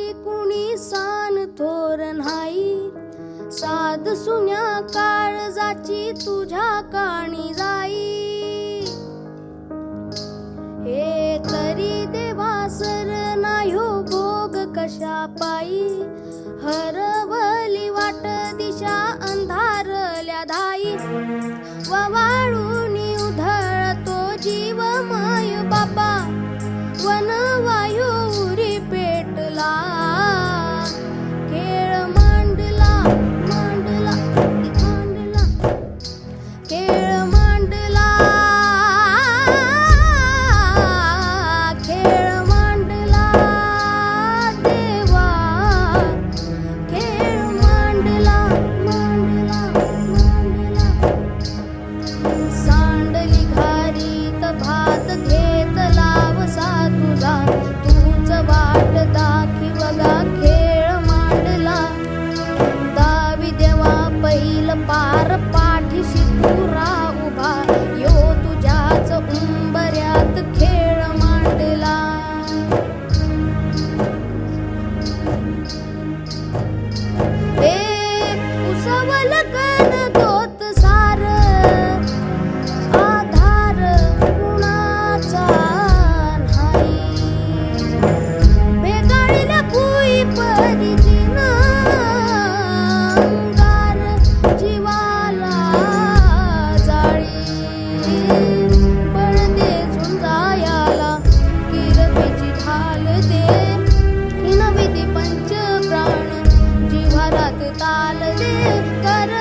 तुझी कुणी सान थोर नाही, साध सुन्या काळजाची तुझ्या काणी जाई। हे तरी देवासर नाह्यो भोग कशा पायी, हरवली वाट दिशा अंधारल्या धाई। ववाळूनी उधळतो जीव माय बापा, वन वायू उरी पेटला। खेळ मांडला मांडला मांडला, खेळ मांडला, खेळ मांडला देवा, खेळ मांडला मांडला मांडला। सांडली घारीत भात घेतला वसा तुझा, तूच वाट दाखी बघा खेळ मांडला। दावी देवा पहिल पार पाठीशी पुरा उभा, यो तुझ्याच उंबऱ्यात खेळ मांडला। उसवल गण दोत सार, आधार कुणाचा नाही। भेगाळीला भुई परिजिना, अंगार जीवाला जाळी। बळ दे झुंजायाला किरपेची ढाल दे, नवी पंच प्राण जिव्हारात ताल दे। कर